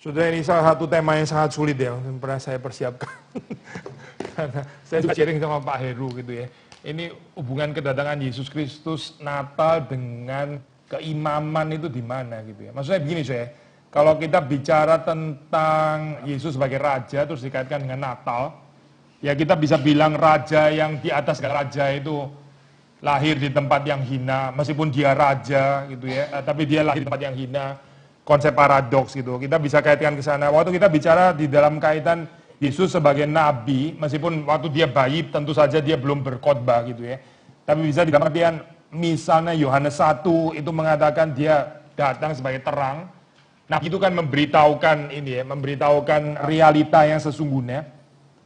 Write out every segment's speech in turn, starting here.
Saudara, ini salah satu tema yang sangat sulit ya, yang pernah saya persiapkan. Karena saya juga sharing sama Pak Heru gitu ya. Ini hubungan kedatangan Yesus Kristus Natal dengan keimaman itu di mana gitu ya. Maksudnya begini saya, kalau kita bicara tentang Yesus sebagai Raja terus dikaitkan dengan Natal, ya kita bisa bilang Raja yang di atas segala Raja itu lahir di tempat yang hina, meskipun dia Raja gitu ya, tapi dia lahir di tempat yang hina. Konsep paradoks gitu, kita bisa kaitkan ke sana. Waktu kita bicara di dalam kaitan Yesus sebagai nabi, meskipun waktu dia bayi tentu saja dia belum berkhotbah gitu ya. Tapi bisa di dalam artian misalnya Yohanes 1 itu mengatakan dia datang sebagai terang. Nah itu kan memberitahukan ini ya, memberitahukan realita yang sesungguhnya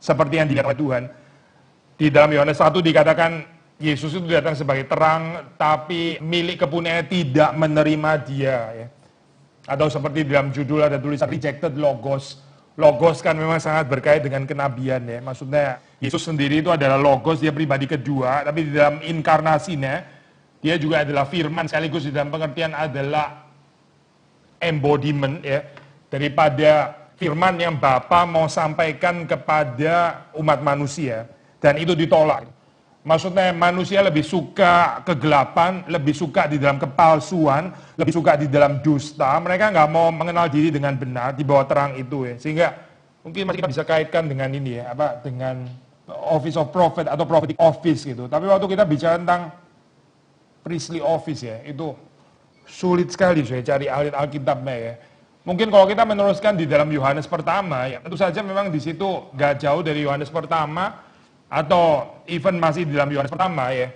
seperti yang dilihat oleh Tuhan. Di dalam Yohanes 1 dikatakan Yesus itu datang sebagai terang, tapi milik kepunyaan tidak menerima dia ya. Atau seperti di dalam judul ada tulisan rejected logos. Logos kan memang sangat berkait dengan kenabian ya. Maksudnya Yesus sendiri itu adalah logos, dia pribadi kedua. Tapi di dalam inkarnasinya, dia juga adalah firman. Sekaligus di dalam pengertian adalah embodiment ya. Daripada firman yang Bapa mau sampaikan kepada umat manusia. Dan itu ditolak. Maksudnya manusia lebih suka kegelapan, lebih suka di dalam kepalsuan, lebih suka di dalam dusta. Mereka nggak mau mengenal diri dengan benar di bawah terang itu ya. Sehingga mungkin masih kita bisa kaitkan dengan ini ya, dengan office of prophet atau prophetic office gitu. Tapi waktu kita bicara tentang priestly office ya, itu sulit sekali saya cari ahli Alkitabnya ya. Mungkin kalau kita meneruskan di dalam Yohanes pertama ya, tentu saja memang di situ nggak jauh dari Yohanes pertama. Atau even masih di dalam Yohanes pertama ya,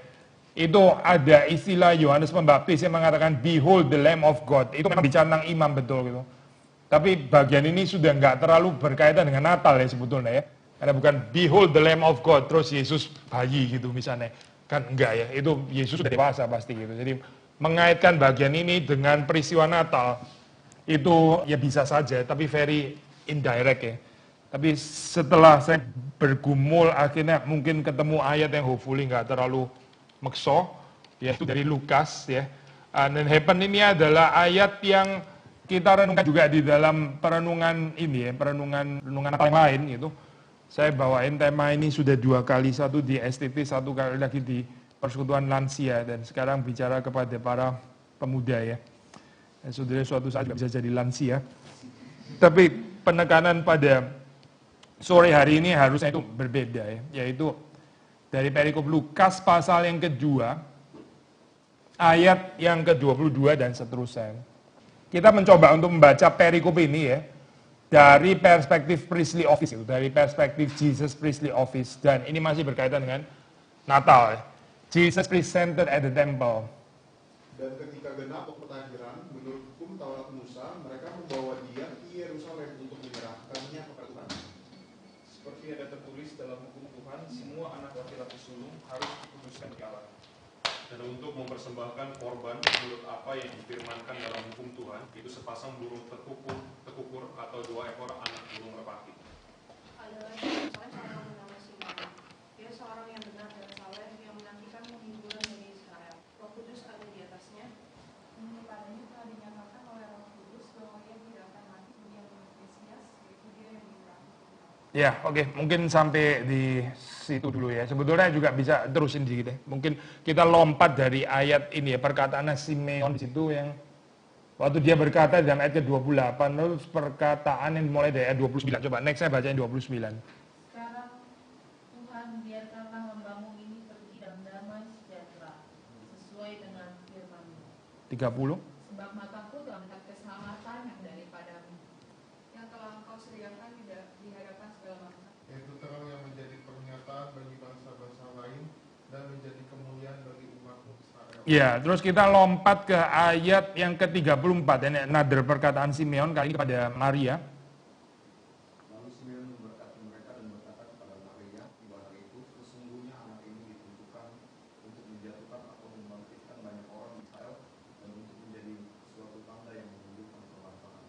itu ada istilah Yohanes Pembaptis yang mengatakan behold the Lamb of God. Itu memang bicara tentang imam betul gitu. Tapi bagian ini sudah nggak terlalu berkaitan dengan Natal ya sebetulnya ya. Karena bukan behold the Lamb of God terus Yesus bayi gitu misalnya. Kan enggak ya, itu Yesus sudah dewasa pasti gitu. Jadi mengaitkan bagian ini dengan peristiwa Natal itu ya bisa saja tapi very indirect ya. Tapi setelah saya bergumul akhirnya mungkin ketemu ayat yang hopefully nggak terlalu mekso, yaitu dari Lukas ya. Dan happen ini adalah ayat yang kita renungkan juga di dalam perenungan ini ya, perenungan apa yang lain gitu. Saya bawain tema ini sudah 2 kali, satu di STT, 1 kali lagi di persekutuan lansia dan sekarang bicara kepada para pemuda ya. Dan saudara suatu saat juga bisa jadi lansia. Tapi penekanan pada sore hari ini harusnya itu berbeda ya, yaitu dari perikop Lukas pasal yang kedua, ayat yang ke-22 dan seterusnya. Kita mencoba untuk membaca perikop ini ya, dari perspektif priestly office, dari perspektif Jesus priestly office, dan ini masih berkaitan dengan Natal ya. Jesus presented at the temple. Dan ketika genap pengetahiran menurut hukum Taurat Musa, mereka membawa dia ke Yerusalem untuk menyerahkannya kepada Tuhan. Seperti ada tertulis dalam hukum Tuhan, semua anak laki-laki sulung harus dikuduskan ke Allah. Dan untuk mempersembahkan korban menurut apa yang difirmankan dalam hukum Tuhan, itu sepasang burung tekukur atau 2 ekor anak burung merpati. Adalah seorang bernama Simon. Dia seorang yang benar dan saleh yang menantikan penghiburan dari Israel. Roh Kudus ada di atasnya. Kepadanya telah dinyatakan oleh Roh Kudus bahwa ia tidak akan mati sebelum Mesias, yaitu dia yang diurapi. Ya, oke. Mungkin sampai di situ dulu ya. Sebetulnya juga bisa terusin dikit ya. Mungkin kita lompat dari ayat ini ya, perkataan Simeon di situ yang waktu dia berkata dalam ayat ke-28, terus perkataan yang mulai dari ayat 29. Coba next saya bacain 29. Sekarang Tuhan biarkanlah hambamu ini pergi dalam damai sejahtera, sesuai dengan firman-Mu. 30. Sebab mataku telah melihat keselamatan yang daripadamu, yang telah Engkau sediakan di hadapan segala bangsa. Yaitu terang yang menjadi pernyataan bagi bangsa-bangsa lain dan menjadi kemuliaan bagi umat-Mu Israel. Ya, terus kita lompat ke ayat yang ke-34. Ini another perkataan Simeon kali ini kepada Maria. Lalu Simeon memberkati mereka dan berkata kepada Maria pada hari itu, sesungguhnya anak ini ditentukan untuk menjatuhkan atau membangkitkan banyak orang di Israel dan untuk menjadi suatu tanda yang menunjukkan perlawanan.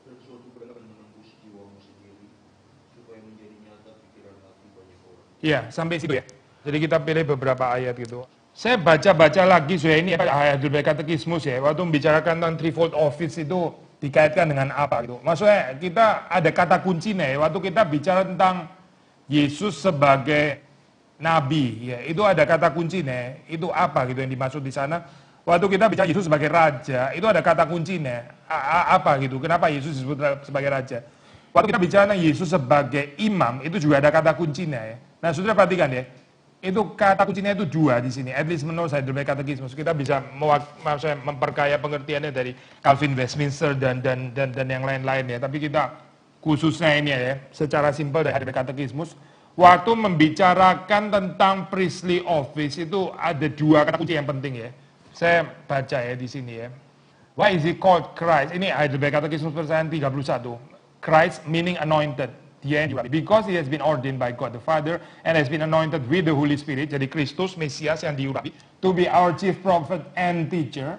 Dan suatu berkat menembus jiwamu sendiri, supaya menjadi nyata pikiran hati banyak orang. Ya, sampai situ ya. Jadi kita pilih beberapa ayat gitu. Saya baca-baca lagi, saya ini ayat dari katekismus ya. Waktu membicarakan tentang threefold office itu dikaitkan dengan apa gitu. Maksudnya kita ada kata kuncinya ya, waktu kita bicara tentang Yesus sebagai nabi, ya itu ada kata kuncinya, itu apa gitu yang dimaksud di sana. Waktu kita bicara Yesus sebagai raja, itu ada kata kuncinya, apa gitu, kenapa Yesus disebut sebagai raja. Waktu kita bicara tentang Yesus sebagai imam, itu juga ada kata kuncinya ya. Nah saudara perhatikan ya, itu kata kuncinya itu dua di sini, at least menurut saya Heidelberg Catechismus. Kita bisa memperkaya pengertiannya dari Calvin Westminster dan yang lain-lain ya. Tapi kita khususnya ini ya, secara simpel dari Heidelberg Catechismus, waktu membicarakan tentang priestly office itu ada dua kata kunci yang penting ya. Saya baca ya di sini ya. Why is it called Christ? Ini Heidelberg Catechismus persen 31. Christ meaning anointed. Because he has been ordained by God the Father and has been anointed with the Holy Spirit. Jadi Kristus, Mesias yang diurapi, to be our chief prophet and teacher.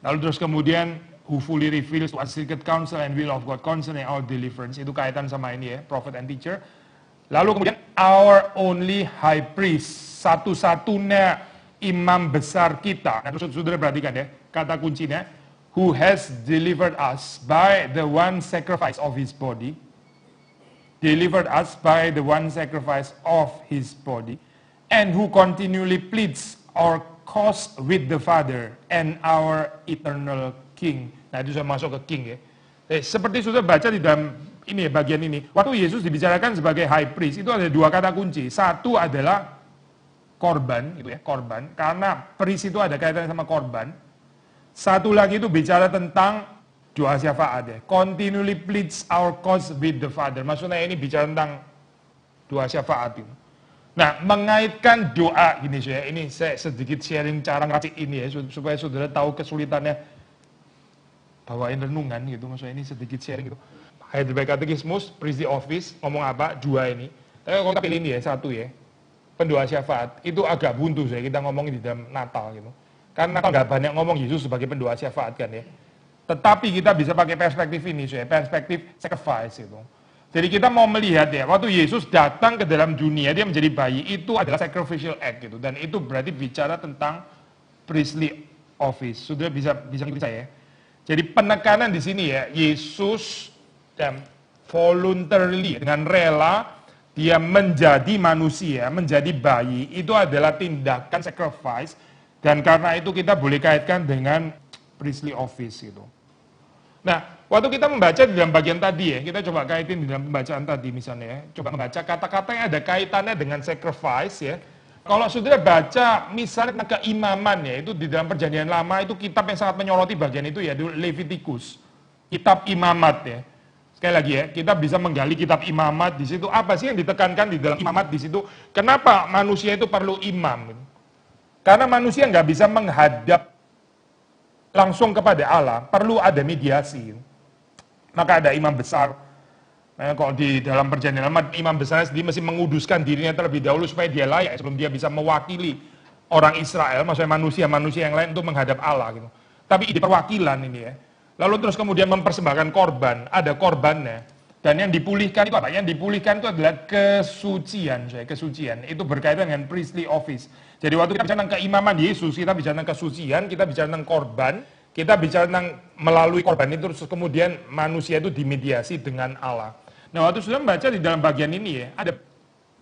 Lalu terus kemudian, who fully reveals to us secret counsel and will of God concerning our deliverance. Itu kaitan sama ini ya, prophet and teacher. Lalu kemudian, our only high priest. Satu-satunya imam besar kita. Nah, terus saudara perhatikan ya, kata kuncinya, who has delivered us by the one sacrifice of his body. Delivered us by the one sacrifice of his body, and who continually pleads our cause with the Father and our eternal King. Nah itu sudah masuk ke King ya. Seperti sudah baca di dalam ini ya, bagian ini. Waktu Yesus dibicarakan sebagai high priest, itu ada dua kata kunci. Satu adalah korban, itu ya, korban. Karena priest itu ada kaitannya sama korban. Satu lagi itu bicara tentang doa syafaat ya. Continually pleads our cause with the Father. Maksudnya ini bicara tentang doa syafaat itu. Nah, mengaitkan doa gini saya, ini saya sedikit sharing cara ngeracik ini ya, supaya saudara tahu kesulitannya bawain renungan gitu. Maksudnya ini sedikit sharing gitu. Heidelberg Catechismus, priestly office, ngomong apa? Dua ini. Tapi kalau kita pilih ini ya, satu ya. Pendoa syafaat, itu agak buntu saya, kita ngomongin di dalam Natal gitu. Karena Natal nggak banyak ngomong Yesus sebagai pendoa syafaat kan ya. Tetapi kita bisa pakai perspektif ini, perspektif sacrifice itu. Jadi kita mau melihat ya, waktu Yesus datang ke dalam dunia, dia menjadi bayi, itu adalah sacrificial act gitu. Dan itu berarti bicara tentang priestly office. Sudah bisa ngikutin saya. Jadi penekanan di sini ya, Yesus voluntarily, dengan rela, dia menjadi manusia, menjadi bayi, itu adalah tindakan sacrifice. Dan karena itu kita boleh kaitkan dengan priestly office gitu. Nah, waktu kita membaca di dalam bagian tadi ya, kita coba kaitin di dalam pembacaan tadi misalnya ya, coba membaca kata-kata yang ada kaitannya dengan sacrifice ya. Kalau saudara baca misalnya tentang keimaman ya, itu di dalam perjanjian lama itu kitab yang sangat menyoroti bagian itu ya, Leviticus. Kitab imamat ya. Sekali lagi ya, kita bisa menggali kitab imamat di situ, apa sih yang ditekankan di dalam imamat di situ? Kenapa manusia itu perlu imam? Karena manusia nggak bisa menghadap langsung kepada Allah, perlu ada mediasi. Maka ada imam besar. Nah, kalau di dalam perjanjian lama, imam besar sendiri mesti menguduskan dirinya terlebih dahulu supaya dia layak sebelum dia bisa mewakili orang Israel, maksudnya manusia-manusia yang lain untuk menghadap Allah gitu. Tapi ide perwakilan ini ya. Lalu terus kemudian mempersembahkan korban, ada korbannya. Dan yang dipulihkan itu apa? Yang dipulihkan itu adalah kesucian, kesucian. Itu berkaitan dengan priestly office. Jadi waktu kita bicara tentang keimaman Yesus, kita bicara tentang kesucian, kita bicara tentang korban, kita bicara tentang melalui korban itu terus kemudian manusia itu dimediasi dengan Allah. Nah, waktu sudah membaca di dalam bagian ini ya, ada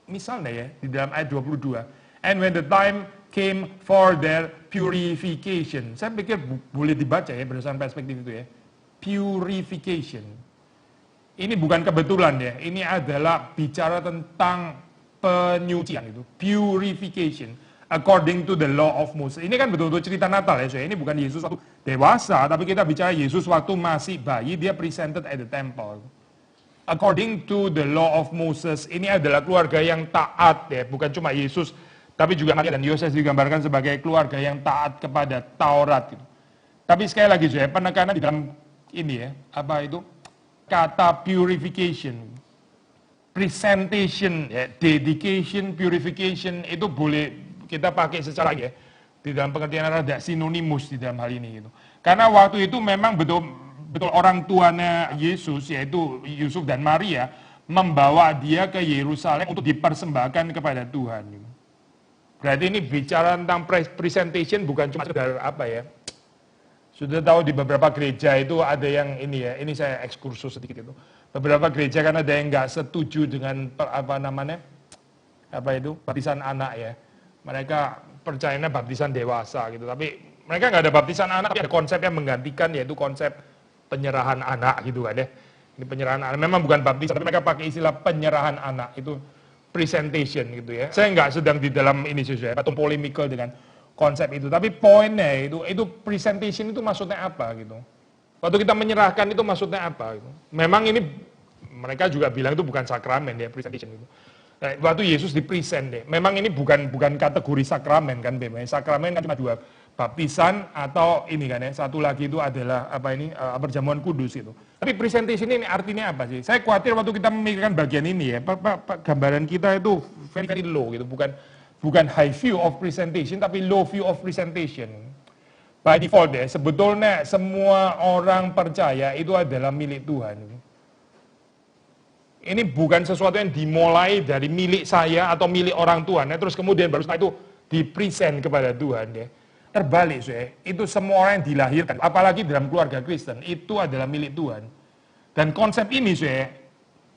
misalnya ya di dalam ayat 22. And when the time came for their purification. Saya pikir boleh dibaca ya berdasarkan perspektif itu ya. Purification. Ini bukan kebetulan ya, ini adalah bicara tentang penyucian itu, purification. According to the law of Moses. Ini kan betul-betul cerita Natal ya, ini bukan Yesus waktu dewasa, tapi kita bicara Yesus waktu masih bayi, dia presented at the temple. According to the law of Moses, ini adalah keluarga yang taat ya, bukan cuma Yesus, tapi juga Maria dan Yoses digambarkan sebagai keluarga yang taat kepada Taurat. Gitu. Tapi sekali lagi saya penekanan di dalam ini ya, apa itu? Kata purification, presentation, ya, dedication, purification, itu boleh kita pakai secara ya, di dalam pengertian rada sinonimus di dalam hal ini gitu. Karena waktu itu memang betul orang tuanya Yesus yaitu Yusuf dan Maria membawa dia ke Yerusalem untuk dipersembahkan kepada Tuhan. Gitu. Berarti ini bicara tentang presentation bukan cuma sekedar apa ya, Sudah tahu di beberapa gereja itu ada yang ini ya, ini saya ekskursus sedikit itu. Beberapa gereja kan ada yang nggak setuju dengan baptisan anak ya. Mereka percayanya baptisan dewasa gitu, tapi mereka nggak ada baptisan anak, tapi ada konsep yang menggantikan, yaitu konsep penyerahan anak gitu kan ya. Ini penyerahan anak, memang bukan baptisan, tapi mereka pakai istilah penyerahan anak, itu presentation gitu ya. Saya nggak sedang di dalam ini sesuai atau polemical dengan konsep itu, tapi poinnya itu presentation itu maksudnya apa gitu. Waktu kita menyerahkan itu maksudnya apa gitu. Memang ini mereka juga bilang itu bukan sakramen ya, presentation itu. Nah, waktu Yesus dipresent deh, memang ini bukan kategori sakramen kan, sakramen kan cuma dua, baptisan atau ini kan ya, satu lagi itu adalah perjamuan kudus itu. Tapi presentation ini artinya apa sih? Saya khawatir waktu kita memikirkan bagian ini ya, gambaran kita itu very low gitu, bukan high view of presentation, tapi low view of presentation. By default ya, sebetulnya semua orang percaya itu adalah milik Tuhan. Ini bukan sesuatu yang dimulai dari milik saya atau milik orang Tuhan, ya, terus kemudian baru setelah itu dipresent kepada Tuhan. Ya. Terbalik, itu semua orang yang dilahirkan, apalagi dalam keluarga Kristen, itu adalah milik Tuhan. Dan konsep ini,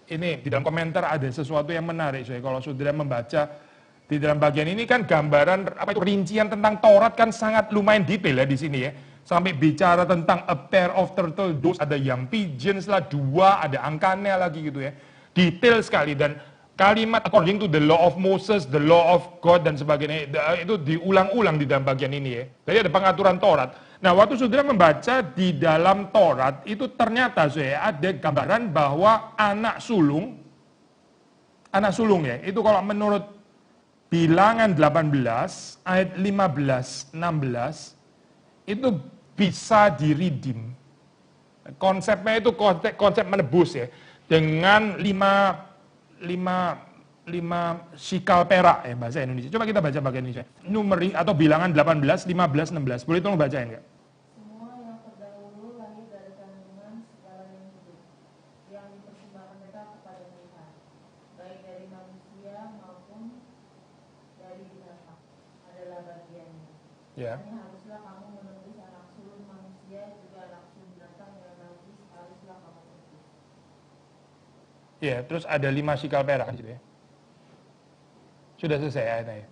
ini di dalam komentar ada sesuatu yang menarik, kalau saudara membaca di dalam bagian ini kan gambaran rincian tentang Taurat kan sangat lumayan detail ya di sini ya. Sampai bicara tentang a pair of turtle doves, ada young pigeons lah, 2, ada angkanya lagi gitu ya. Detail sekali, dan kalimat according to the law of Moses, the law of God dan sebagainya, itu diulang-ulang di dalam bagian ini ya. Jadi ada pengaturan Taurat. Nah, waktu saudara membaca di dalam Taurat, itu ternyata ada gambaran bahwa anak sulung ya, itu kalau menurut Bilangan 18, ayat 15, 16, itu bisa diredeem. Konsepnya itu konsep menebus ya, dengan 5 sikal perak ya bahasa Indonesia. Coba kita baca bagian ini. Numeri atau Bilangan 18, 15, 16. Boleh tolong bacain nggak? Semua yang terdahulu lahir dari kandungan segala yang hidup, yang dipersembahkan mereka kepada Tuhan, baik dari manusia maupun dari binatang, adalah bagiannya. Ya. Hanya haruslah kamu menebus anak sulung manusia, juga anak sulung binatang yang najis haruslah kamu tebus. Ya, terus ada 5 sikal perak gitu ya. Sudah selesai ayatnya ya?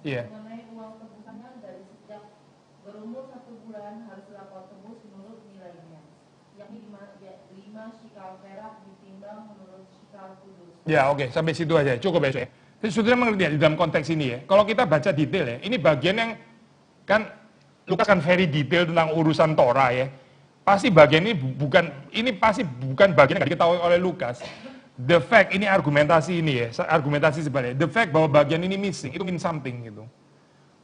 16. Iya. Mengenai uang tebusannya dari sejak berumur 1 bulan haruslah kau tebus menurut nilainya, yakni 5 sikal perak ditimbang menurut sikal kudus. Ya, oke, sampai situ aja. Cukup ya, Jadi saudara mengerti ya, di dalam konteks ini ya. Kalau kita baca detail ya, ini bagian yang kan Lukas kan very detail tentang urusan Torah ya. Pasti bagian ini pasti bukan bagian yang diketahui oleh Lukas. The fact, ini argumentasi ini ya, argumentasi sebenarnya. The fact bahwa bagian ini missing, itu mean something gitu.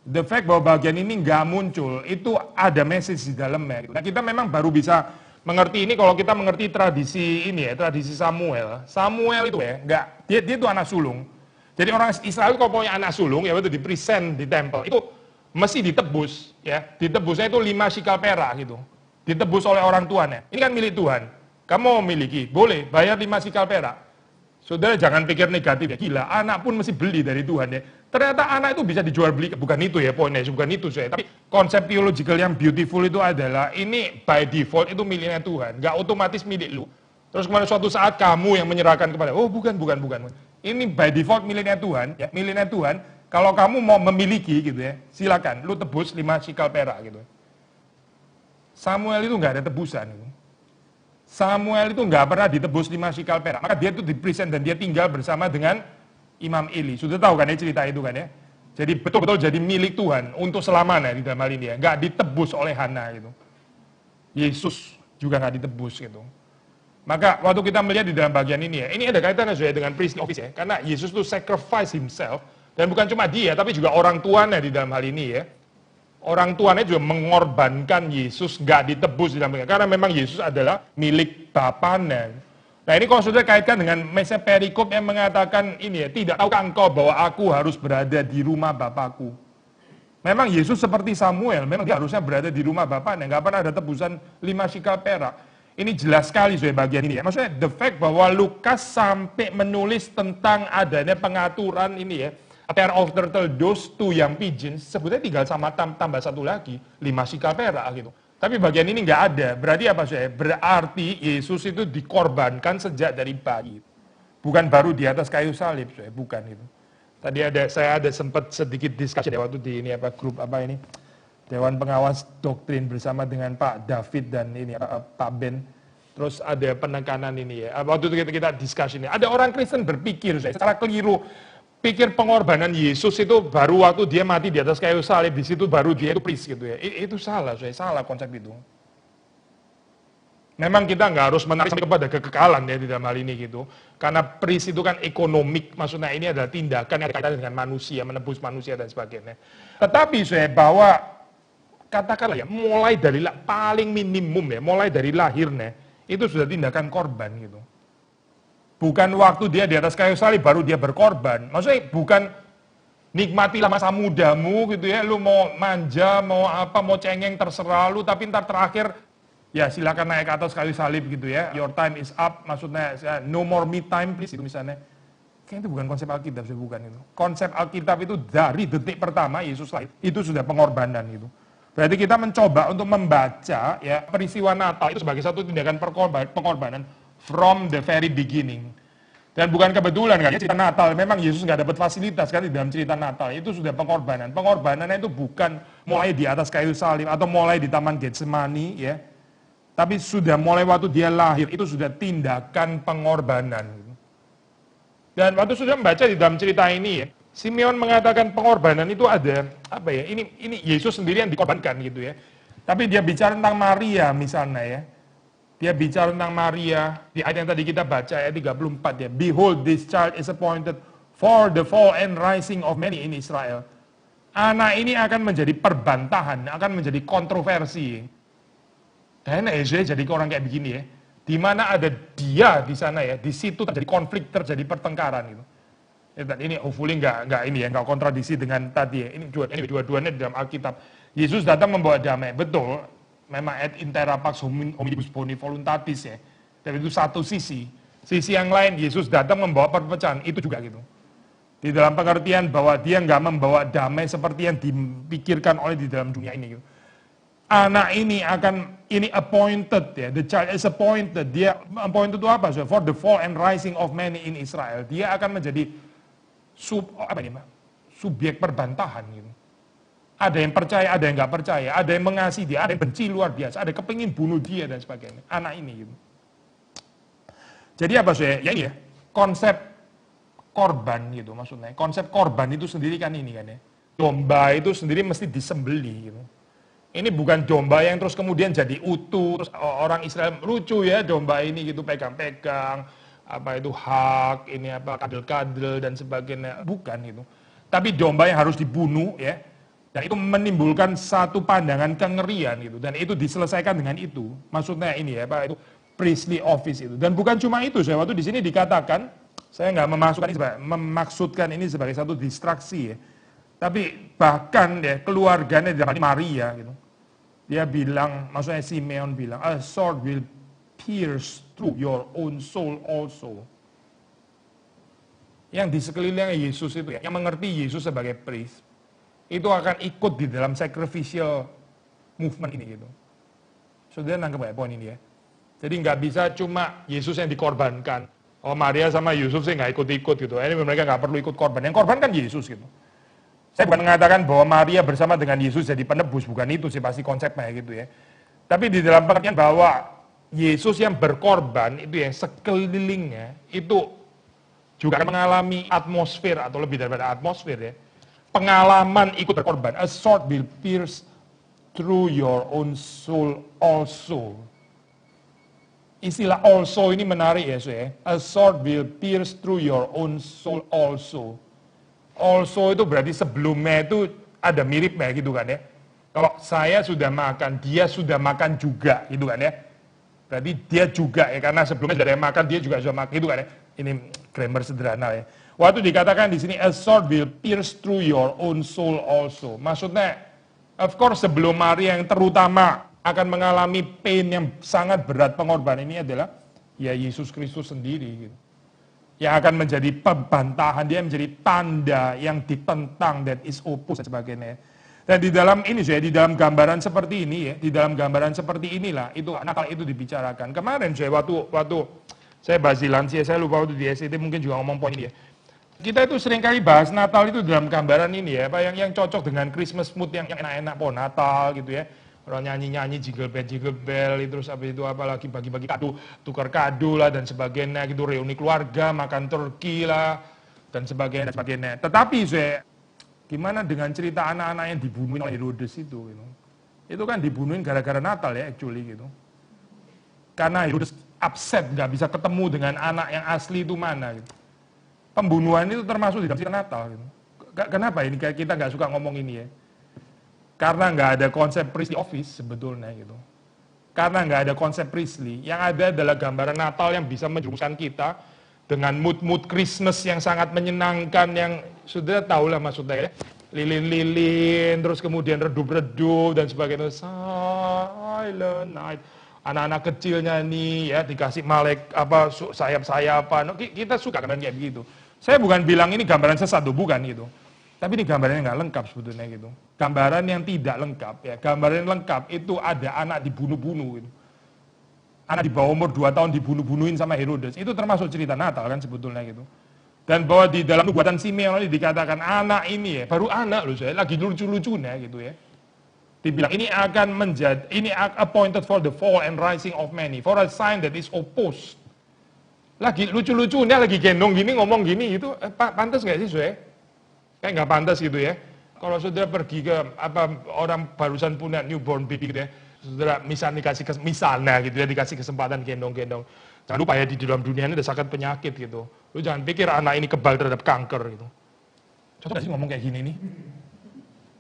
The fact bahwa bagian ini nggak muncul, itu ada message di dalamnya. Gitu. Nah kita memang baru bisa mengerti ini kalau kita mengerti tradisi ini ya, tradisi Samuel. Samuel itu ya, dia itu anak sulung. Jadi orang Israel kalau punya anak sulung, ya itu di-present di tempel, itu mesti ditebus, ya. Ditebusnya itu 5 sikal perak gitu. Ditebus oleh orang tuanya. Ini kan milik Tuhan. Kamu mau miliki, boleh bayar 5 sikal perak. Saudara jangan pikir negatif ya, gila, anak pun mesti beli dari Tuhan ya. Ternyata anak itu bisa dijual beli, bukan itu ya poinnya, bukan itu saya. Tapi konsep theological yang beautiful itu adalah, ini by default itu miliknya Tuhan, gak otomatis milik lu. Terus kemudian suatu saat kamu yang menyerahkan kepada, oh bukan. Ini by default miliknya Tuhan, ya miliknya Tuhan. Kalau kamu mau memiliki gitu ya, silakan, lu tebus 5 sikal perak gitu. Samuel itu nggak ada tebusan gitu. Samuel itu nggak pernah ditebus 5 sikal perak, maka dia itu dipresent dan dia tinggal bersama dengan Imam Eli. Sudah tahu kan ya cerita itu kan ya. Jadi betul-betul jadi milik Tuhan untuk selamanya di dalam hal ini ya, nggak ditebus oleh Hana gitu. Yesus juga nggak ditebus gitu. Maka waktu kita melihat di dalam bagian ini ya, ini ada kaitannya dengan priestly office ya, karena Yesus itu sacrifice himself, dan bukan cuma dia, tapi juga orang tuanya di dalam hal ini ya. Orang tuanya juga mengorbankan Yesus, nggak ditebus di dalam mereka, karena memang Yesus adalah milik Bapaknya. Nah ini kalau sudah kaitkan dengan mesej perikop yang mengatakan ini ya, tidak tahukah engkau bahwa aku harus berada di rumah Bapakku. Memang Yesus seperti Samuel, memang dia harusnya berada di rumah Bapaknya, nggak pernah ada tebusan 5 sikal perak. Ini jelas sekali bagian ini ya. Maksudnya the fact bahwa Lukas sampai menulis tentang adanya pengaturan ini ya, A pair of turtle doves, 2 young pigeons, sebetulnya tinggal sama tambah satu lagi, 5 sikal perak gitu. Tapi bagian ini nggak ada. Berarti apa saya? Berarti Yesus itu dikorbankan sejak dari bayi. Bukan baru di atas kayu salib, saya bukan itu. Tadi saya ada sempat sedikit diskusi waktu di ini grup ini Dewan Pengawas Doktrin bersama dengan Pak David dan ini Pak Ben. Terus ada penekanan ini ya. Waktu itu kita diskusi ini. Ada orang Kristen berpikir secara keliru, pikir pengorbanan Yesus itu baru waktu dia mati di atas kayu salib, di situ baru dia itu priest gitu ya. Itu salah, salah konsep itu. Memang kita nggak harus menarik kepada kekekalan ya di dalam hal ini gitu. Karena priest itu kan ekonomik, maksudnya ini adalah tindakan yang kaitan dengan manusia, menebus manusia dan sebagainya. Tetapi bahwa katakanlah ya, mulai dari paling minimum ya, mulai dari lahirnya, itu sudah tindakan korban gitu. Bukan waktu dia di atas kayu salib baru dia berkorban. Maksudnya bukan nikmatilah masa mudamu gitu ya, lu mau manja, mau apa, mau cengeng terserah lu, tapi ntar terakhir ya silakan naik ke atas kayu salib gitu ya. Your time is up, maksudnya no more me time please itu misalnya. Kayaknya itu bukan konsep Alkitab, bukan itu. Konsep Alkitab itu dari detik pertama Yesus lahir, itu sudah pengorbanan gitu. Berarti kita mencoba untuk membaca ya peristiwa Natal itu sebagai satu tindakan pengorbanan from the very beginning. Dan bukan kebetulan kan cerita Natal, memang Yesus nggak dapat fasilitas kan di dalam cerita Natal, itu sudah pengorbanan. Pengorbanannya itu bukan mulai di atas kayu salib atau mulai di Taman Getsemani ya. Tapi sudah mulai waktu dia lahir, itu sudah tindakan pengorbanan. Dan waktu sudah membaca di dalam cerita ini ya, Simeon mengatakan pengorbanan itu ada, apa ya, ini Yesus sendiri yang dikorbankan gitu ya. Tapi dia bicara tentang Maria misalnya ya. Dia bicara tentang Maria, di ayat yang tadi kita baca ayat 34 ya. Behold this child is appointed for the fall and rising of many in Israel. Anak ini akan menjadi perbantahan, akan menjadi kontroversi. Dan Yesus jadi orang kayak begini ya. Di mana ada dia di sana ya, di situ terjadi konflik, terjadi pertengkaran gitu. Ini hopefully nggak kontradiksi dengan tadi ya. Ini dua-duanya di dalam Alkitab. Yesus datang membawa damai, betul. Memang et intera pax hominibus boni voluntatis ya. Dan itu satu sisi. Sisi yang lain Yesus datang membawa perpecahan, itu juga gitu. Di dalam pengertian bahwa dia nggak membawa damai seperti yang dipikirkan oleh di dalam dunia ini gitu. Anak ini ini appointed ya, the child is appointed. Dia appointed itu apa? For the fall and rising of many in Israel. Dia akan menjadi subjek perbantahan gitu. Ada yang percaya, ada yang nggak percaya, ada yang mengasihi dia, ada yang benci luar biasa, ada yang kepingin bunuh dia dan sebagainya. Anak ini gitu. Jadi apa ya ini ya, konsep korban gitu maksudnya. Konsep korban itu sendiri kan ini kan ya. Domba itu sendiri mesti disembeli gitu. Ini bukan domba yang terus kemudian jadi utuh, terus orang Israel lucu ya domba ini gitu pegang-pegang, apa itu hak, ini apa kadel-kadel dan sebagainya, bukan itu. Tapi domba yang harus dibunuh ya, dan itu menimbulkan satu pandangan kengerian gitu, dan itu diselesaikan dengan itu. Maksudnya ini ya, Pak, itu priestly office itu. Dan bukan cuma itu, saya waktu di sini dikatakan, saya nggak memaksudkan ini sebagai satu distraksi ya, tapi bahkan ya keluarganya dari Maria gitu. Dia bilang, maksudnya Simeon bilang, a sword will pierce through your own soul also. Yang di sekeliling Yesus itu ya, yang mengerti Yesus sebagai priest, itu akan ikut di dalam sacrificial movement ini gitu. Saudara nangkep ya poin ini ya. Jadi nggak bisa cuma Yesus yang dikorbankan. Oh Maria sama Yusuf sih nggak ikut-ikut gitu. Ini mereka nggak perlu ikut korban. Yang korban kan Yesus gitu. Saya bukan mengatakan bahwa Maria bersama dengan Yesus jadi penebus, bukan itu sih pasti konsepnya gitu ya. Tapi di dalam pengertian bahwa Yesus yang berkorban itu ya sekelilingnya itu juga mengalami atmosfer atau lebih daripada atmosfer ya. Pengalaman ikut berkorban. A sword will pierce through your own soul also. Istilah also ini menarik ya. A sword will pierce through your own soul also. Also itu berarti sebelumnya itu ada miripnya gitu kan ya. Kalau saya sudah makan, dia sudah makan juga gitu kan ya. Berarti dia juga ya, karena sebelumnya sudah makan, dia juga sudah makan gitu kan ya. Ini grammar sederhana ya. Waktu dikatakan di sini, a sword will pierce through your own soul also. Maksudnya, of course sebelum Maria yang terutama akan mengalami pain yang sangat berat pengorbanan ini adalah ya Yesus Kristus sendiri gitu. yang akan menjadi pembantahan, dia menjadi tanda yang ditentang, that is opposed dan sebagainya. Dan di dalam ini saya, di dalam gambaran seperti ini ya, di dalam gambaran seperti inilah itu Natal itu dibicarakan. Kemarin saya waktu saya bahas di lansia, saya lupa waktu di SCT mungkin juga ngomong poin ini ya. Kita itu seringkali bahas Natal itu dalam gambaran ini ya, apa yang cocok dengan Christmas mood yang enak-enak, pohon Natal gitu ya. Orang nyanyi-nyanyi jingle bell, terus apalagi bagi-bagi kado, tukar kado lah dan sebagainya gitu, reuni keluarga, makan turki lah dan sebagainya. Tetapi saya, gimana dengan cerita anak-anak yang dibunuhin oleh Herodes itu gitu. Itu kan dibunuhin gara-gara Natal ya actually gitu. Karena Herodes upset nggak bisa ketemu dengan anak yang asli itu mana gitu. Pembunuhan itu termasuk di dalam cerita Natal gitu. Kenapa ini kita nggak suka ngomong ini ya? Karena nggak ada konsep priestly office sebetulnya gitu. Karena nggak ada konsep priestly, yang ada adalah gambaran Natal yang bisa menjerumuskan kita dengan mood Christmas yang sangat menyenangkan, yang sudah tahu lah maksudnya ya. Lilin-lilin, terus kemudian redup-redup dan sebagainya. Silent night. Anak-anak kecil nyanyi ya, dikasih sayap-sayapan. Kita suka gambaran kayak begitu. Saya bukan bilang ini gambaran sesat, bukan gitu. Tapi ini gambarannya nggak lengkap sebetulnya gitu. Gambaran yang tidak lengkap ya. Gambaran yang lengkap itu ada anak dibunuh-bunuh gitu. Anak di bawah umur 2 tahun dibunuh-bunuhin sama Herodes. Itu termasuk cerita Natal kan sebetulnya gitu. Dan bahwa di dalam nubuatan Simeon ini dikatakan anak ini ya, baru anak loh saya, lagi lucu-lucunya gitu ya. Dibilang ini akan menjadi, ini appointed for the fall and rising of many, for a sign that is opposed. Lagi lucu-lucunya, lagi gendong gini, ngomong gini gitu, pantas nggak sih saya? Kayak nggak pantas gitu ya. Kalau saudara pergi ke orang barusan punya newborn baby gitu ya, saudara misalnya gitu ya, dikasih kesempatan gendong-gendong. Jangan lupa ya, di dalam dunia ini ada sangat penyakit gitu. Lu jangan pikir anak ini kebal terhadap kanker gitu. Cocok gak sih ngomong kayak gini nih?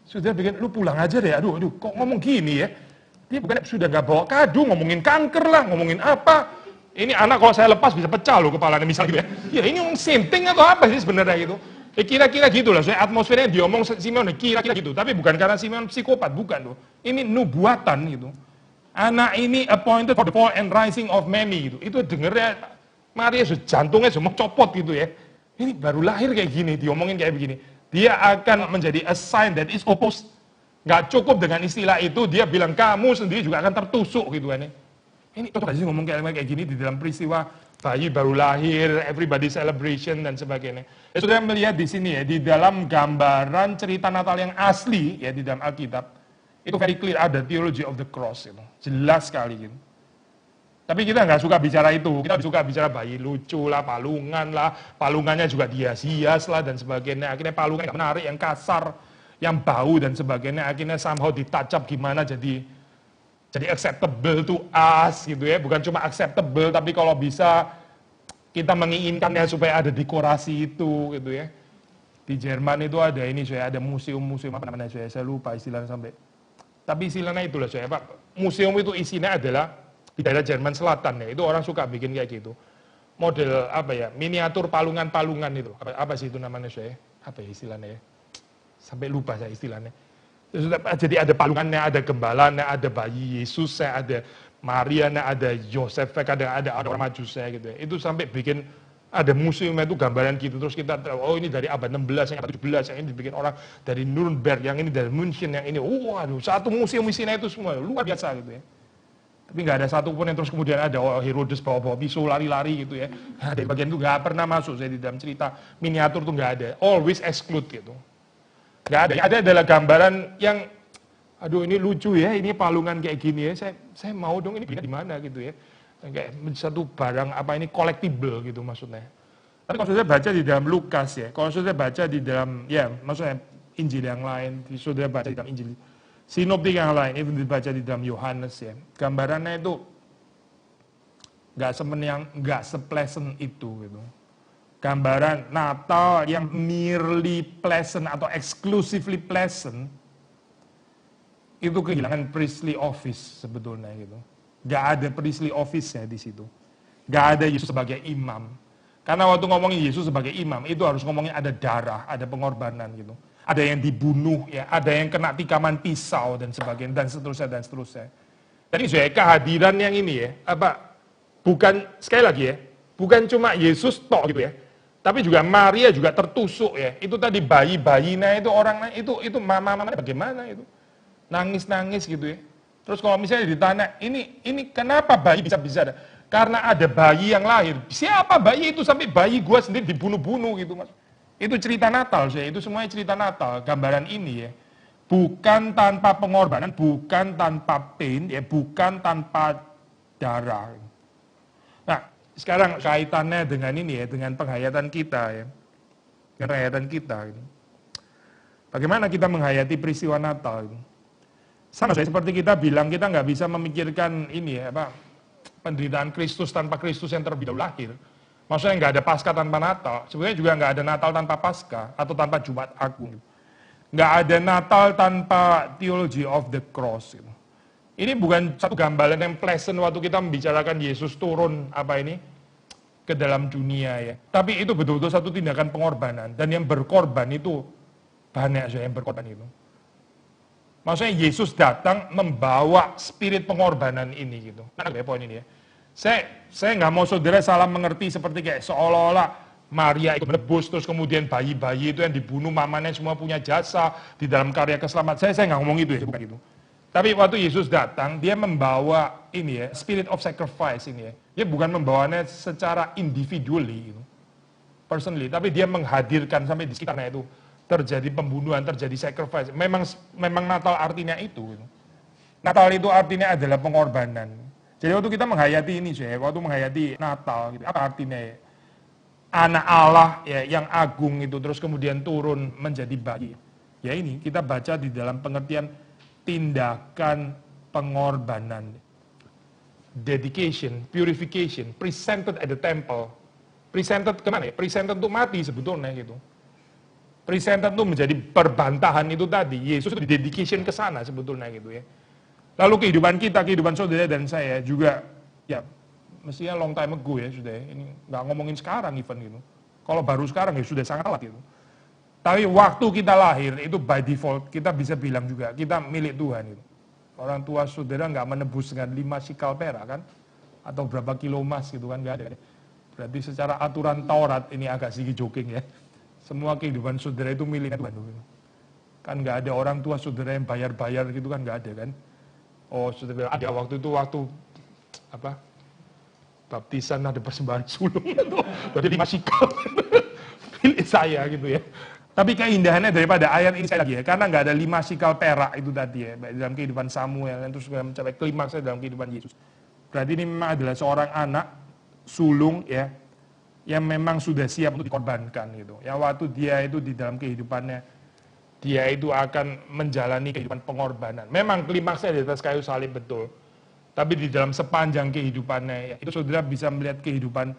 Sudah bikin, lu pulang aja deh, aduh kok ngomong gini ya? Dia bukan sudah nggak bawa kado, ngomongin kanker lah, ngomongin apa? Ini anak kalau saya lepas bisa pecah loh kepalanya misalnya gitu ya. Ya ini ngomong sinting atau apa sih sebenarnya gitu? Kira-kira gitu lah, soalnya atmosfernya diomong Simeon kira-kira gitu, tapi bukan karena Simeon psikopat, bukan loh. Ini nubuatan gitu. Anak ini appointed for the fall and rising of many gitu. Itu dengernya Maria jantungnya semua copot gitu ya. Ini baru lahir kayak gini, diomongin kayak begini. Dia akan menjadi a sign that is opposed. Nggak cukup dengan istilah itu, dia bilang kamu sendiri juga akan tertusuk gitu kan. Ini cocok sih ngomong kayak gini di dalam peristiwa bayi baru lahir, everybody celebration dan sebagainya. Ya, sudah melihat di sini ya, di dalam gambaran cerita Natal yang asli ya di dalam Alkitab, itu very clear ada theology of the cross itu. Jelas sekali gitu. Tapi kita nggak suka bicara itu, kita suka bicara bayi lucu lah, palungannya juga dihias-hias lah dan sebagainya. Akhirnya palungan yang menarik, yang kasar, yang bau dan sebagainya. Akhirnya somehow ditacap gimana jadi acceptable to us gitu ya. Bukan cuma acceptable, tapi kalau bisa kita menginginkannya supaya ada dekorasi itu gitu ya. Di Jerman itu ada ini ada museum-museum apa namanya saya lupa istilahnya sampai. Tapi istilahnya itulah Pak. Museum itu isinya adalah di daerah Jerman Selatan ya, itu orang suka bikin kayak gitu. Model apa ya, miniatur palungan-palungan itu. Apa sih itu namanya Apa ya istilahnya ya? Sampai lupa saya istilahnya. Jadi ada palungannya, ada gembalanya, ada bayi Yesus, ada Maria, ada Yosef, ada orang Majus gitu ya. Itu sampai bikin ada museumnya itu gambaran gitu. Terus kita tahu, oh ini dari abad 16, yang abad 17, yang ini dibikin orang dari Nuremberg, yang ini dari München, yang ini. Waduh, satu museum isinya itu semua luar biasa gitu ya. Tapi nggak ada satu pun yang terus kemudian ada Herodes bawa-bawa pisau lari-lari gitu ya. Nah, dari bagian itu nggak pernah masuk saya di dalam cerita miniatur tuh nggak ada. Always exclude gitu. Nggak ada. Yang ada adalah gambaran yang, aduh ini lucu ya, ini palungan kayak gini ya. Saya mau dong ini di mana gitu ya. Kayak satu barang apa ini collectible gitu maksudnya. Tapi kalau saudara baca di dalam Lukas ya, kalau saudara baca di dalam ya maksudnya Injil yang lain, saudara baca di dalam Injil sinoptik yang lain, itu dibaca di dalam Yohanes ya. Gambarannya itu nggak sepleasant itu gitu. Gambaran Natal yang merely pleasant atau exclusively pleasant itu kehilangan priestly office sebetulnya gitu. Nggak ada priestly office-nya di situ. Nggak ada Yesus sebagai imam. Karena waktu ngomongin Yesus sebagai imam itu harus ngomongin ada darah, ada pengorbanan gitu. Ada yang dibunuh, ya, ada yang kena tikaman pisau dan sebagainya, dan seterusnya dan seterusnya. Jadi saya kehadiran yang ini ya, bukan sekali lagi ya, bukan cuma Yesus tok gitu ya. Tapi juga Maria juga tertusuk ya. Itu tadi bayi-bayinya itu orang itu mama bagaimana itu? Nangis-nangis gitu ya. Terus kalau misalnya ditanya, ini kenapa bayi bisa ada? Karena ada bayi yang lahir. Siapa bayi itu sampai bayi gua sendiri dibunuh-bunuh gitu, Mas. Itu cerita Natal sih, itu semuanya cerita Natal, gambaran ini ya. Bukan tanpa pengorbanan, bukan tanpa pain, ya, bukan tanpa darah. Nah, sekarang kaitannya dengan ini ya, dengan penghayatan kita ya. Penghayatan kita. Bagaimana kita menghayati peristiwa Natal? Sama seperti kita bilang, kita nggak bisa memikirkan ini ya, penderitaan Kristus tanpa Kristus yang terlebih dahulu lahir. Maksudnya nggak ada Paskah tanpa Natal. Sebenarnya juga nggak ada Natal tanpa Paskah atau tanpa Jumat Agung. Nggak ada Natal tanpa theology of the cross. Ini bukan satu gambaran yang pleasant waktu kita membicarakan Yesus turun ke dalam dunia ya. Tapi itu betul-betul satu tindakan pengorbanan. Dan yang berkorban itu banyak saja yang berkorban itu. Maksudnya Yesus datang membawa spirit pengorbanan ini gitu. Nah, poin ini ya. Saya nggak mau saudara salah mengerti seperti kayak seolah-olah Maria itu menebus, terus kemudian bayi-bayi itu yang dibunuh, mamanya semua punya jasa di dalam karya keselamatan. Saya nggak ngomong itu ya, bukan itu. Tapi waktu Yesus datang, dia membawa ini ya, spirit of sacrifice ini ya. Dia bukan membawanya secara individually, gitu, personally, tapi dia menghadirkan sampai di sekitarnya itu terjadi pembunuhan, terjadi sacrifice. Memang Natal artinya itu. Gitu. Natal itu artinya adalah pengorbanan. Jadi waktu kita menghayati ini, waktu menghayati Natal, gitu, apa artinya ya? Anak Allah ya, yang agung itu terus kemudian turun menjadi bayi. Ya ini kita baca di dalam pengertian tindakan pengorbanan. Dedication, purification, presented at the temple. Presented kemana ya? Presented untuk mati sebetulnya gitu. Presented untuk menjadi perbantahan itu tadi. Yesus itu dedication ke sana sebetulnya gitu ya. Lalu kehidupan saudara dan saya juga ya mestinya long time ago ya sudah ya. Ini nggak ngomongin sekarang even gitu. Kalau baru sekarang ya sudah sangat telat gitu. Tapi waktu kita lahir itu by default kita bisa bilang juga kita milik Tuhan gitu. Orang tua saudara nggak menebus dengan 5 sikal perak kan? Atau berapa kilo emas gitu kan, nggak ada. Berarti secara aturan Taurat ini agak sedikit joking ya. Semua kehidupan saudara itu milik Tuhan. Gitu. Kan nggak ada orang tua saudara yang bayar-bayar gitu kan, nggak ada kan. Oh saudara ada waktu itu baptisan ada persembahan sulung itu jadi 5 sikal pilih saya gitu ya. Tapi keindahannya daripada ayat ini saya lagi ya, karena nggak ada 5 sikal perak itu tadi ya dalam kehidupan Samuel dan terus mencapai klimaksnya dalam kehidupan Yesus. Berarti ini memang adalah seorang anak sulung ya yang memang sudah siap untuk dikorbankan gitu. Ya waktu dia itu di dalam kehidupannya dia itu akan menjalani kehidupan pengorbanan. Memang klimaksnya di atas kayu salib betul. Tapi di dalam sepanjang kehidupannya, itu saudara bisa melihat kehidupan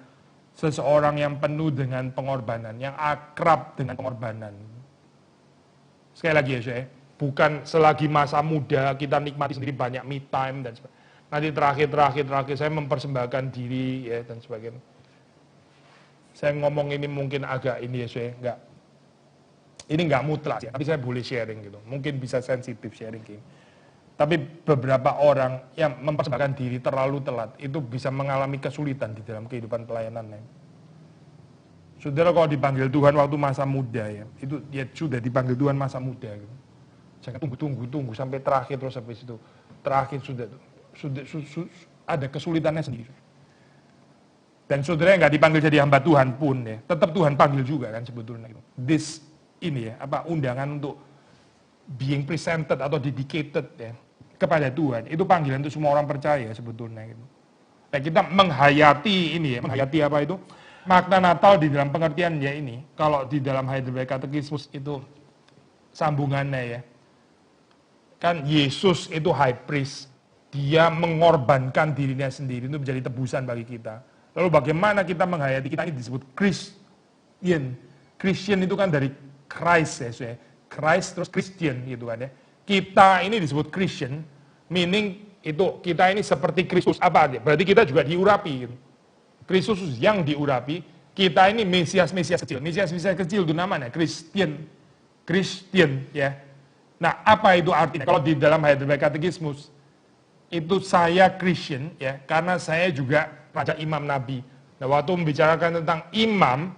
seseorang yang penuh dengan pengorbanan, yang akrab dengan pengorbanan. Sekali lagi ya saya, bukan selagi masa muda kita nikmati sendiri banyak me time dan sebagainya. Nanti terakhir saya mempersembahkan diri ya dan sebagainya. Saya ngomong ini mungkin agak ini ya saya, ini enggak mutlak ya, tapi saya boleh sharing gitu. Mungkin bisa sensitif sharing gini. Tapi beberapa orang yang mempersembahkan diri terlalu telat, itu bisa mengalami kesulitan di dalam kehidupan pelayanannya. Saudara kalau dipanggil Tuhan waktu masa muda ya, itu dia sudah dipanggil Tuhan masa muda. Gitu. Jangan tunggu sampai terakhir terus habis itu. Terakhir sudah ada kesulitannya sendiri. Dan saudara yang nggak dipanggil jadi hamba Tuhan pun ya, tetap Tuhan panggil juga kan sebetulnya. Undangan untuk being presented atau dedicated ya kepada Tuhan, itu panggilan untuk semua orang percaya sebetulnya gitu. Nah, kita menghayati ini ya, menghayati apa itu? Makna Natal di dalam pengertiannya ini, kalau di dalam Heidelberg Catechismus itu sambungannya ya. Kan Yesus itu high priest, dia mengorbankan dirinya sendiri itu menjadi tebusan bagi kita. Lalu bagaimana kita menghayati, kita ini disebut Christian. Christian itu kan dari Christ ya, Christ terus Christian gitu kan ya. Kita ini disebut Christian, meaning itu kita ini seperti Kristus apa aja. Berarti kita juga diurapi gitu. Kristus yang diurapi, kita ini Mesias kecil. Mesias kecil itu namanya Christian ya. Nah, apa itu artinya? Kalau di dalam Heidelberg Catechismus itu saya Christian ya, karena saya juga raja imam nabi. Nah, waktu membicarakan tentang imam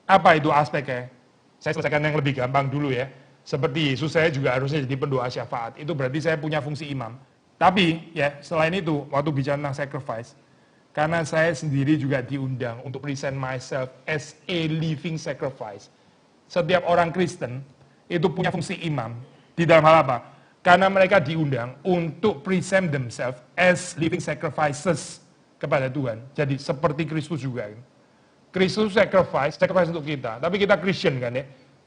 Apa itu aspeknya? Saya selesaikan yang lebih gampang dulu ya. Seperti Yesus, saya juga harusnya jadi pendoa syafaat. Itu berarti saya punya fungsi imam. Tapi ya selain itu, waktu bicara tentang sacrifice, karena saya sendiri juga diundang untuk present myself as a living sacrifice. Setiap orang Kristen itu punya fungsi imam. Di dalam hal apa? Karena mereka diundang untuk present themselves as living sacrifices kepada Tuhan. Jadi seperti Kristus juga. Kristus sacrifice untuk kita. Tapi kita Christian kan ya.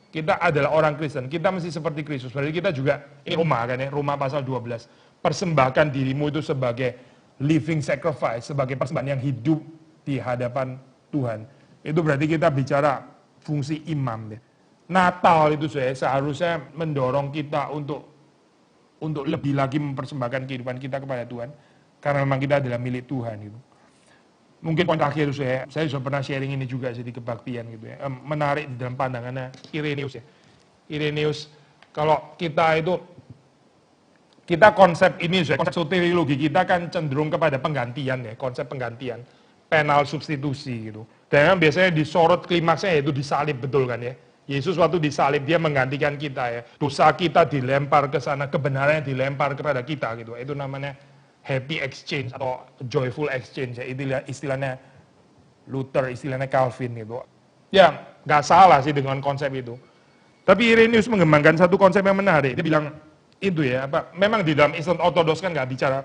Kita adalah orang Kristen. Kita mesti seperti Kristus. Berarti kita juga, ini Roma kan ya. Roma pasal 12. Persembahkan dirimu itu sebagai living sacrifice. Sebagai persembahan yang hidup di hadapan Tuhan. Itu berarti kita bicara fungsi imam ya. Natal itu seharusnya mendorong kita untuk lebih lagi mempersembahkan kehidupan kita kepada Tuhan. Karena memang kita adalah milik Tuhan gitu. Mungkin poin terakhir saya sudah pernah sharing ini juga di kebaktian gitu ya. Menarik di dalam pandangannya Irenaeus ya. Irenaeus, kalau kita konsep ini, konsep soteriologi kita kan cenderung kepada penggantian ya, konsep penggantian, penal substitusi gitu. Dan biasanya disorot klimaksnya yaitu disalib, betul kan ya. Yesus waktu disalib dia menggantikan kita ya. Dosa kita dilempar ke sana, kebenarannya dilempar kepada kita gitu. Itu namanya happy exchange atau joyful exchange ya, istilahnya Luther, istilahnya Calvin gitu. Ya, nggak salah sih dengan konsep itu. Tapi Irenaeus mengembangkan satu konsep yang menarik. Dia bilang itu ya, memang di dalam Islam Ortodoks kan nggak bicara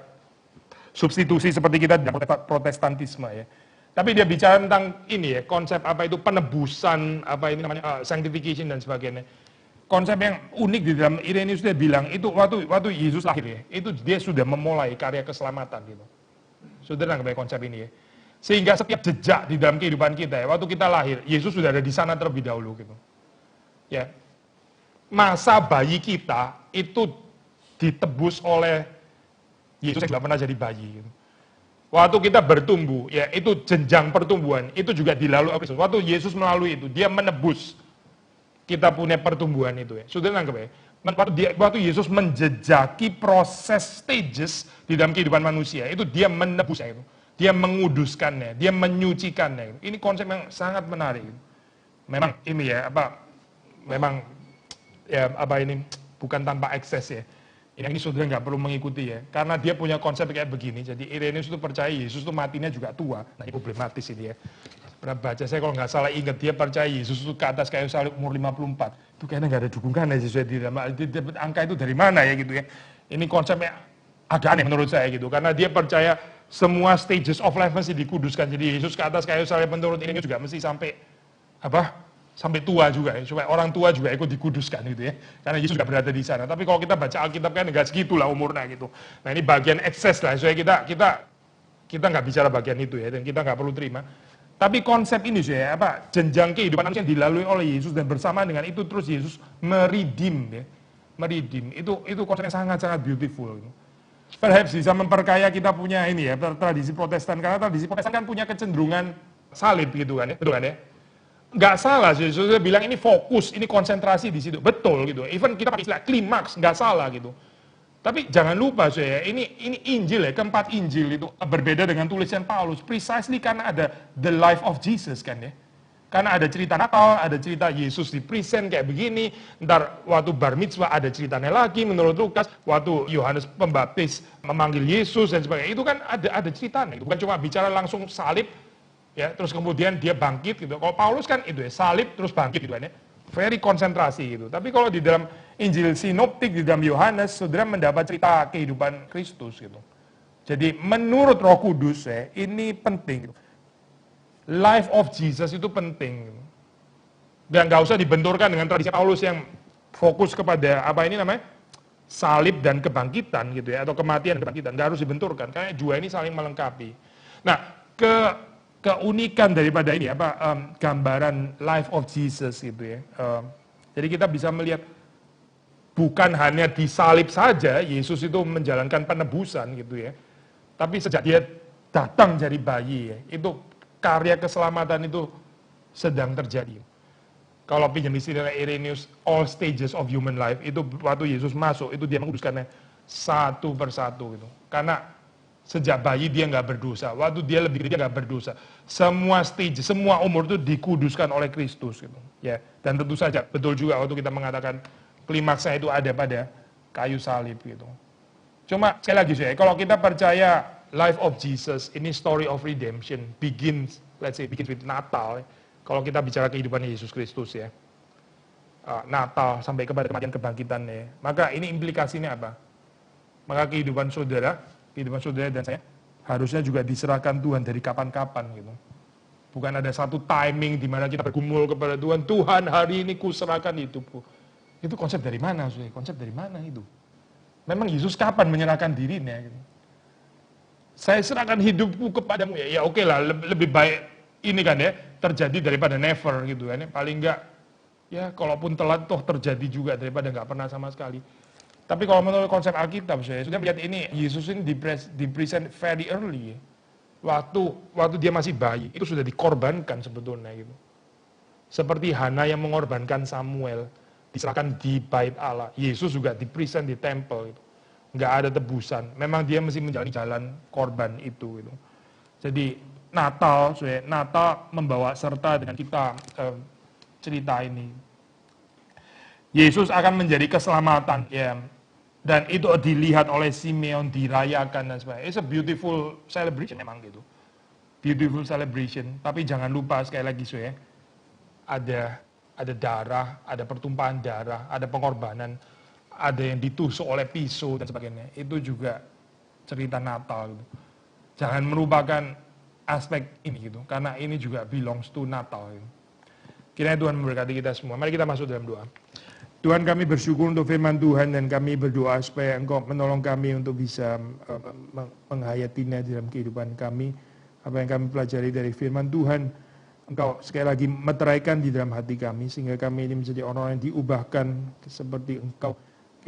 substitusi seperti kita di Protestantisme ya. Tapi dia bicara tentang ini ya, konsep apa itu penebusan, sanctification dan sebagainya. Konsep yang unik di dalam Irenaeus dia bilang itu waktu Yesus lahir ya, itu dia sudah memulai karya keselamatan gitu. Sudah nggak konsep ini ya. Sehingga setiap jejak di dalam kehidupan kita ya, waktu kita lahir, Yesus sudah ada di sana terlebih dahulu gitu. Ya. Masa bayi kita itu ditebus oleh Yesus yang tidak pernah jadi bayi gitu. Waktu kita bertumbuh, ya itu jenjang pertumbuhan, itu juga dilalui oleh Kristus. Waktu Yesus melalui itu, dia menebus kita punya pertumbuhan itu ya. Sudah nangkep ya? Waktu Yesus menjejaki proses stages di dalam kehidupan manusia, itu dia menebusnya itu. Dia menguduskannya, dia menyucikannya. Ini konsep yang sangat menarik. Memang ini ya, ini bukan tanpa ekses ya. Ini saudara nggak perlu mengikuti ya, karena dia punya konsep kayak begini. Jadi Irenaeus itu percaya Yesus itu matinya juga tua. Nah ini problematis ini ya. Pernah baca saya kalau nggak salah ingat dia percaya Yesus itu ke atas kayu salib umur 54. Itu kayaknya nggak ada dukungan ya sesuai di dalam angka itu dari mana ya gitu ya. Ini konsepnya agak aneh menurut saya gitu, karena dia percaya semua stages of life mesti dikuduskan. Jadi Yesus ke atas kayu salib menurut Irenaeus juga mesti sampai tua juga ya, supaya orang tua juga ikut dikuduskan gitu ya. Karena Yesus juga berada di sana. Tapi kalau kita baca Alkitab kan nggak segitulah umurnya gitu. Nah ini bagian ekses lah, supaya kita nggak bicara bagian itu ya, dan kita nggak perlu terima. Tapi konsep ini jenjang kehidupan manusia yang dilalui oleh Yesus dan bersamaan dengan itu terus Yesus meridim ya. Meridim, itu konsep yang sangat-sangat beautiful. Gitu. Perhaps bisa memperkaya kita punya ini ya, tradisi Protestan. Karena tradisi Protestan kan punya kecenderungan salib gitu kan ya, betul kan ya? Nggak salah sih, saya bilang ini fokus, ini konsentrasi di situ, betul gitu. Even kita pakai istilah klimaks, nggak salah gitu. Tapi jangan lupa ini Injil ya, keempat Injil itu berbeda dengan tulisan Paulus, precisely karena ada the life of Jesus kan ya. Karena ada cerita Natal, ada cerita Yesus di present kayak begini, ntar waktu bar mitzvah ada ceritanya lagi menurut Lukas, waktu Yohanes Pembaptis memanggil Yesus dan sebagainya, itu kan ada ceritanya, bukan cuma bicara langsung salib, ya, terus kemudian dia bangkit gitu. Kalau Paulus kan itu ya, salib terus bangkit gitu kan ya. Very konsentrasi gitu. Tapi kalau di dalam Injil sinoptik di dalam Yohanes, saudara mendapat cerita kehidupan Kristus gitu. Jadi menurut Roh Kudus ya, ini penting gitu. Life of Jesus itu penting. Gitu. Dan nggak usah dibenturkan dengan tradisi Paulus yang fokus kepada salib dan kebangkitan gitu ya, atau kematian dan kebangkitan. Nggak harus dibenturkan, karena dua ini saling melengkapi. Nah, keunikan daripada ini gambaran life of Jesus gitu ya. Jadi kita bisa melihat bukan hanya disalib saja Yesus itu menjalankan penebusan gitu ya. Tapi sejak dia datang jadi bayi ya, itu karya keselamatan itu sedang terjadi. Kalau pinjam istilah Irenaeus, all stages of human life itu waktu Yesus masuk itu dia menguduskannya satu persatu gitu. Karena Sejak bayi dia nggak berdosa. Waktu dia lebih gede dia nggak berdosa. Semua stage, semua umur itu dikuduskan oleh Kristus gitu. Ya, dan tentu saja betul juga waktu kita mengatakan klimaksnya itu ada pada kayu salib gitu. Cuma sekali lagi saya, kalau kita percaya life of Jesus ini story of redemption begins with Natal. Kalau kita bicara kehidupan Yesus Kristus ya, Natal sampai kepada kematian kebangkitannya, maka ini implikasinya apa? Maka kehidupan saudara dan saya harusnya juga diserahkan Tuhan dari kapan-kapan gitu. Bukan ada satu timing di mana kita bergumul kepada Tuhan, Tuhan hari ini kuserahkan hidupku. Itu konsep dari mana? Konsep dari mana itu? Memang Yesus kapan menyerahkan dirinya? Gitu. Saya serahkan hidupku kepadamu ya oke lah, lebih baik ini kan ya terjadi daripada never gitu kan ya. Paling enggak ya kalaupun telat toh terjadi juga daripada enggak pernah sama sekali. Tapi kalau menurut konsep Alkitab, saya sudah melihat ini, Yesus ini dipresent very early. Waktu dia masih bayi, itu sudah dikorbankan sebetulnya gitu. Seperti Hana yang mengorbankan Samuel, diserahkan di bait Allah. Yesus juga dipresent di temple gitu. Nggak ada tebusan. Memang dia mesti menjalani jalan korban itu gitu. Jadi Natal membawa serta dengan kita cerita ini. Yesus akan menjadi keselamatan ya. Dan itu dilihat oleh Simeon, dirayakan dan sebagainya. It's a beautiful celebration memang gitu. Beautiful celebration. Tapi jangan lupa sekali lagi ya. Ada darah, ada pertumpahan darah, ada pengorbanan, ada yang ditusuk oleh pisau dan sebagainya. Itu juga cerita Natal gitu. Jangan merupakan aspek ini gitu. Karena ini juga belongs to Natal gitu. Kiranya Tuhan memberkati kita semua. Mari kita masuk dalam doa. Tuhan, kami bersyukur untuk firman Tuhan dan kami berdoa supaya Engkau menolong kami untuk bisa menghayatinya dalam kehidupan kami. Apa yang kami pelajari dari firman Tuhan, Engkau sekali lagi meteraikan di dalam hati kami sehingga kami ini menjadi orang yang diubahkan seperti Engkau.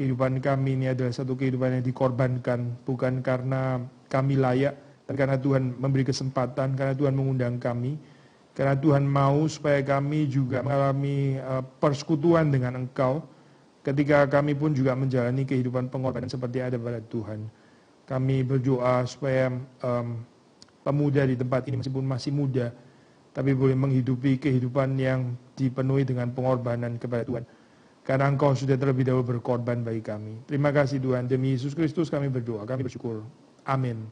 Kehidupan kami ini adalah satu kehidupan yang dikorbankan, bukan karena kami layak, tapi karena Tuhan memberi kesempatan, karena Tuhan mengundang kami. Karena Tuhan mau supaya kami juga mengalami persekutuan dengan Engkau. Ketika kami pun juga menjalani kehidupan pengorbanan seperti ada pada Tuhan. Kami berdoa supaya pemuda di tempat ini meskipun masih muda, tapi boleh menghidupi kehidupan yang dipenuhi dengan pengorbanan kepada Tuhan. Karena Engkau sudah terlebih dahulu berkorban bagi kami. Terima kasih Tuhan. Demi Yesus Kristus kami berdoa, kami bersyukur. Amin.